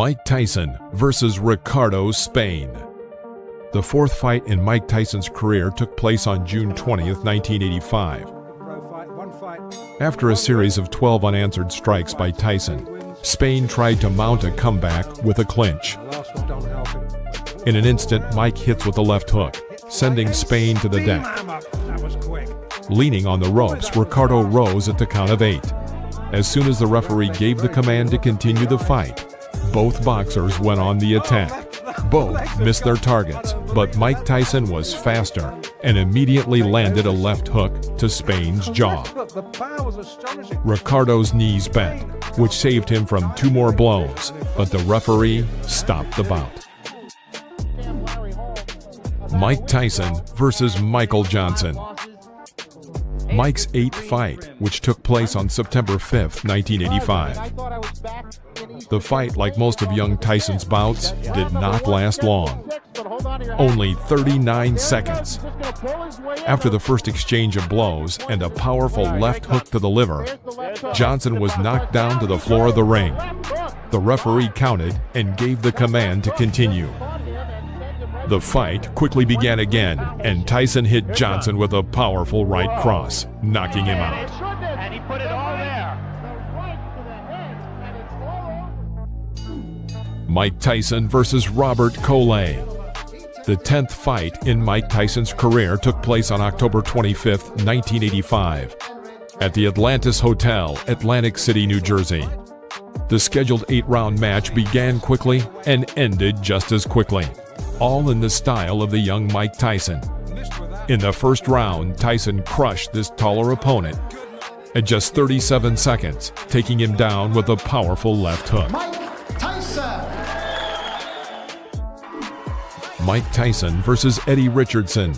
Mike Tyson versus Ricardo Spain. The fourth fight in Mike Tyson's career took place on June 20th, 1985. After a series of 12 unanswered strikes by Tyson, Spain tried to mount a comeback with a clinch. In an instant, Mike hits with a left hook, sending Spain to the deck. Leaning on the ropes, Ricardo rose at the count of 8. As soon as the referee gave the command to continue the fight, both boxers went on the attack. Both missed their targets, but Mike Tyson was faster and immediately landed a left hook to Spain's jaw. Ricardo's knees bent, which saved him from 2 more blows, but the referee stopped the bout. Mike Tyson versus Michael Johnson. Mike's 8th fight, which took place on September 5th, 1985. The fight, like most of young Tyson's bouts, did not last long. Only 39 seconds. After the first exchange of blows and a powerful left hook to the liver, Johnson was knocked down to the floor of the ring. The referee counted and gave the command to continue. The fight quickly began again, and Tyson hit Johnson with a powerful right cross, knocking him out. And he put it all there. Mike Tyson versus Robert Coley. The 10th fight in Mike Tyson's career took place on October 25, 1985, at the Atlantis Hotel, Atlantic City, New Jersey. The scheduled 8-round match began quickly and ended just as quickly, all in the style of the young Mike Tyson. In the first round, Tyson crushed this taller opponent at just 37 seconds, taking him down with a powerful left hook. Mike Tyson versus Eddie Richardson.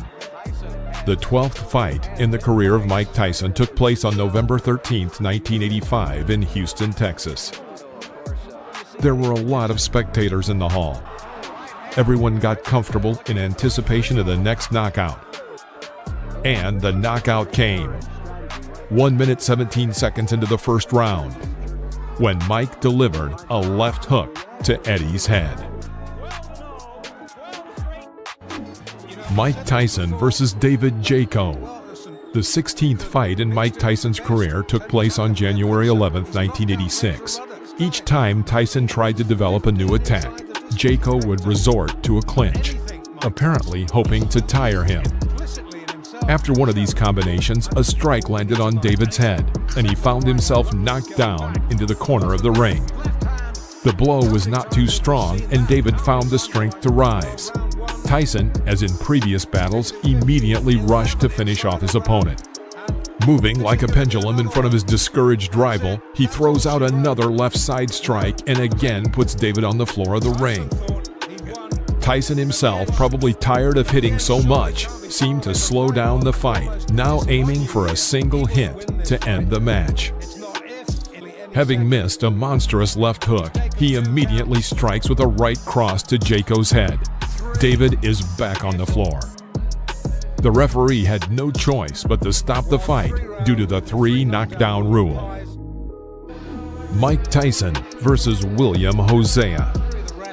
The 12th fight in the career of Mike Tyson took place on November 13, 1985 in Houston, Texas. There were a lot of spectators in the hall. Everyone got comfortable in anticipation of the next knockout. And the knockout came. 1 minute 17 seconds into the first round, when Mike delivered a left hook to Eddie's head. Mike Tyson versus David Jaco. The 16th fight in Mike Tyson's career took place on January 11, 1986. Each time Tyson tried to develop a new attack, Jaco would resort to a clinch, apparently hoping to tire him. After one of these combinations, a strike landed on David's head, and he found himself knocked down into the corner of the ring. The blow was not too strong, and David found the strength to rise. Tyson, as in previous battles, immediately rushed to finish off his opponent. Moving like a pendulum in front of his discouraged rival, he throws out another left side strike and again puts David on the floor of the ring. Tyson himself, probably tired of hitting so much, seemed to slow down the fight, now aiming for a single hit to end the match. Having missed a monstrous left hook, he immediately strikes with a right cross to Jaco's head. David is back on the floor. The referee had no choice but to stop the fight due to the 3 knockdown rule. Mike Tyson versus William Hosea.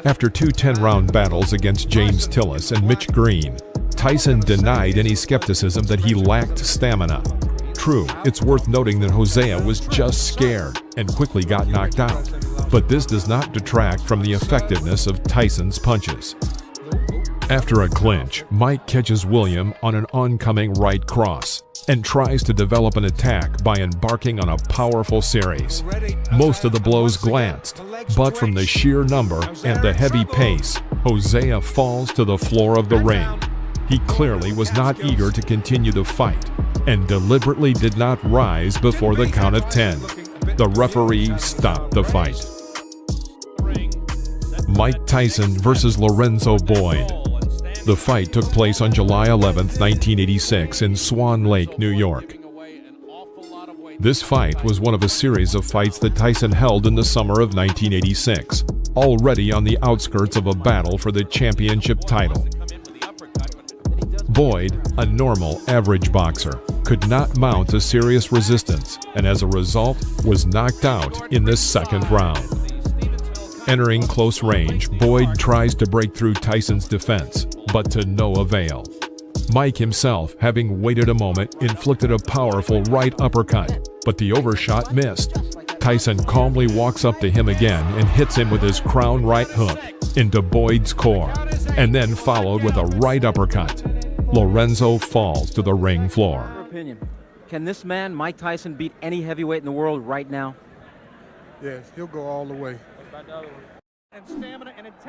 After 2 10-round battles against James Tillis and Mitch Green, Tyson denied any skepticism that he lacked stamina. True, it's worth noting that Hosea was just scared and quickly got knocked out, but this does not detract from the effectiveness of Tyson's punches. After a clinch, Mike catches William on an oncoming right cross and tries to develop an attack by embarking on a powerful series. Most of the blows glanced, but from the sheer number and the heavy pace, Hosea falls to the floor of the ring. He clearly was not eager to continue the fight and deliberately did not rise before the count of 10. The referee stopped the fight. Mike Tyson versus Lorenzo Boyd. The fight took place on July 11, 1986 in Swan Lake, New York. This fight was one of a series of fights that Tyson held in the summer of 1986, already on the outskirts of a battle for the championship title. Boyd, a normal, average boxer, could not mount a serious resistance and as a result was knocked out in the second round. Entering close range, Boyd tries to break through Tyson's defense, but to no avail. Mike himself, having waited a moment, inflicted a powerful right uppercut, but the overshot missed. Tyson calmly walks up to him again and hits him with his crown right hook into Boyd's core, and then followed with a right uppercut. Lorenzo falls to the ring floor. Can this man, Mike Tyson, beat any heavyweight in the world right now? Yes, he'll go all the way.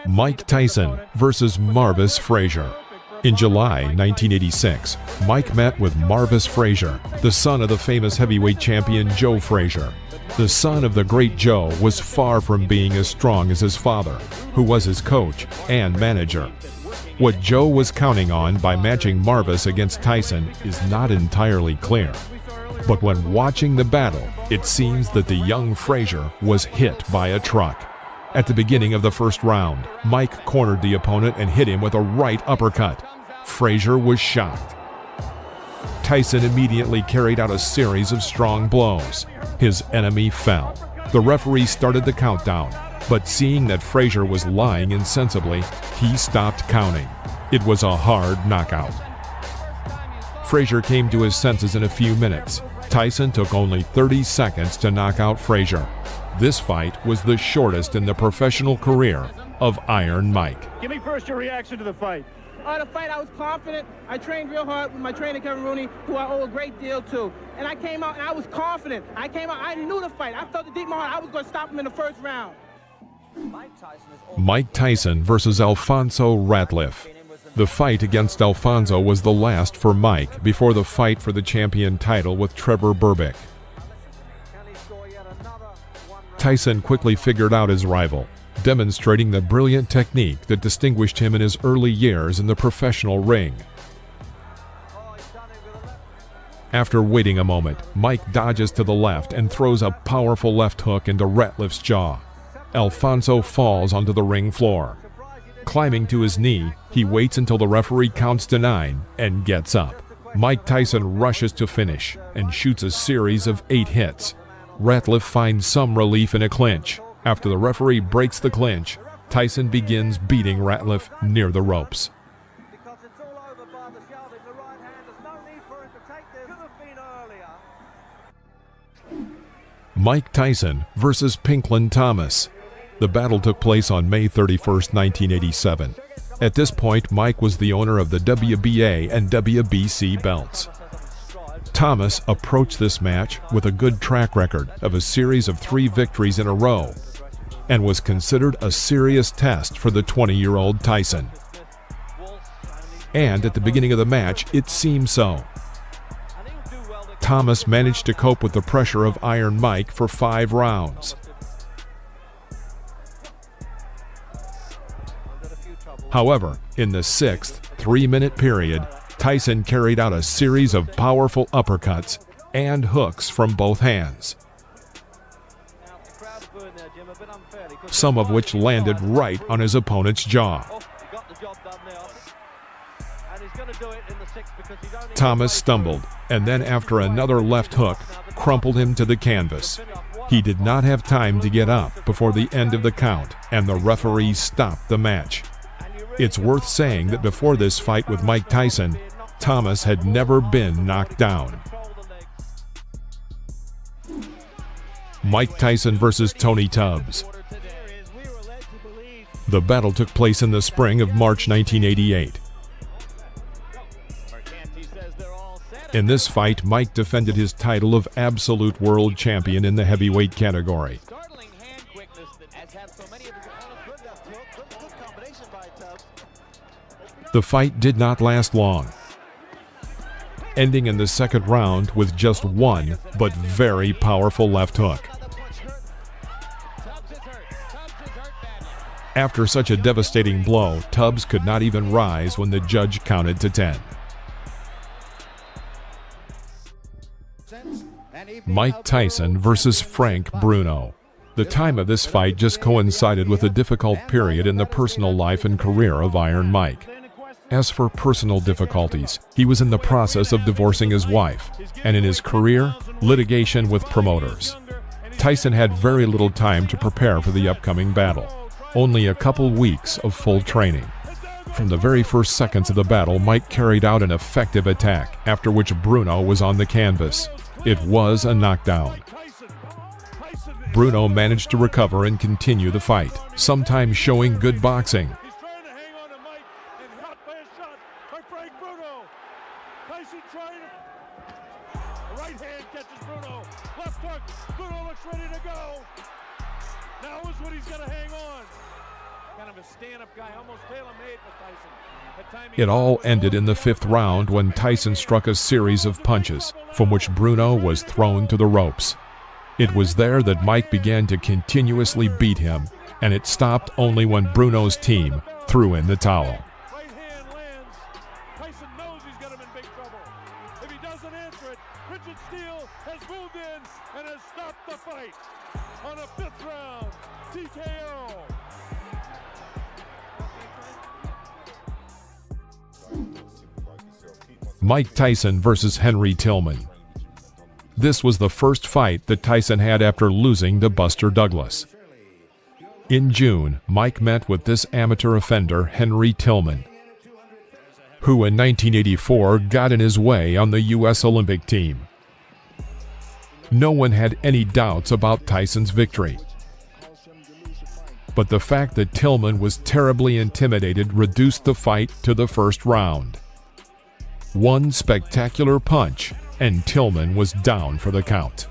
Mike Tyson versus Marvis Frazier. In July 1986, Mike met with Marvis Frazier, the son of the famous heavyweight champion Joe Frazier. The son of the great Joe was far from being as strong as his father, who was his coach and manager. What Joe was counting on by matching Marvis against Tyson is not entirely clear. But when watching the battle, it seems that the young Frazier was hit by a truck. At the beginning of the first round, Mike cornered the opponent and hit him with a right uppercut. Frazier was shocked. Tyson immediately carried out a series of strong blows. His enemy fell. The referee started the countdown, but seeing that Frazier was lying insensibly, he stopped counting. It was a hard knockout. Frazier came to his senses in a few minutes. Tyson took only 30 seconds to knock out Frazier. This fight was the shortest in the professional career of Iron Mike. Give me first your reaction to the fight. The fight, I was confident. I trained real hard with my trainer, Kevin Rooney, who I owe a great deal to. And I came out and I was confident. I knew the fight. I felt it deep in my heart. I was going to stop him in the first round. Mike Tyson versus Alfonso Ratliff. The fight against Alfonso was the last for Mike before the fight for the champion title with Trevor Berbick. Tyson quickly figured out his rival, demonstrating the brilliant technique that distinguished him in his early years in the professional ring. After waiting a moment, Mike dodges to the left and throws a powerful left hook into Ratliff's jaw. Alfonso falls onto the ring floor. Climbing to his knee, he waits until the referee counts to 9 and gets up. Mike Tyson rushes to finish and shoots a series of 8 hits. Ratliff finds some relief in a clinch. After the referee breaks the clinch, Tyson begins beating Ratliff near the ropes. Mike Tyson versus Pinklin Thomas. The battle took place on May 31, 1987. At this point, Mike was the owner of the WBA and WBC belts. Thomas approached this match with a good track record of a series of 3 victories in a row and was considered a serious test for the 20-year-old Tyson. And at the beginning of the match, it seemed so. Thomas managed to cope with the pressure of Iron Mike for 5 rounds. However, in the 6th 3-minute period, Tyson carried out a series of powerful uppercuts and hooks from both hands, some of which landed right on his opponent's jaw. Thomas stumbled, and then after another left hook, crumpled him to the canvas. He did not have time to get up before the end of the count, and the referee stopped the match. It's worth saying that before this fight with Mike Tyson, Thomas had never been knocked down. Mike Tyson versus Tony Tubbs. The battle took place in the spring of March 1988. In this fight, Mike defended his title of absolute world champion in the heavyweight category. The fight did not last long, ending in the second round with just one but very powerful left hook. After such a devastating blow, Tubbs could not even rise when the judge counted to 10. Mike Tyson versus Frank Bruno. The time of this fight just coincided with a difficult period in the personal life and career of Iron Mike. As for personal difficulties, he was in the process of divorcing his wife, and in his career, litigation with promoters. Tyson had very little time to prepare for the upcoming battle. only a couple weeks of full training. From the very first seconds of the battle, Mike carried out an effective attack, after which Bruno was on the canvas. It was a knockdown. Bruno managed to recover and continue the fight, sometimes showing good boxing. He's trying to hang on to Mike and caught by a shot by Frank Bruno. Tyson trying to... The right hand catches Bruno. Left hook. Bruno looks ready to go. Now is when he's got to hang on. Kind of a stand-up guy, almost tailor-made for Tyson. It all ended in the 5th round when Tyson struck a series of punches, from which Bruno was thrown to the ropes. It was there that Mike began to continuously beat him, and it stopped only when Bruno's team threw in the towel. Right hand lands. Tyson knows he's got him in big trouble. If he doesn't answer it, Richard Steele has moved in and has stopped the fight. On a 5th round, TKO. Mike Tyson versus Henry Tillman. This was the first fight that Tyson had after losing to Buster Douglas. In June, Mike met with this amateur offender, Henry Tillman, who in 1984 got in his way on the U.S. Olympic team. No one had any doubts about Tyson's victory. But the fact that Tillman was terribly intimidated reduced the fight to the 1st round. One spectacular punch, and Tillman was down for the count.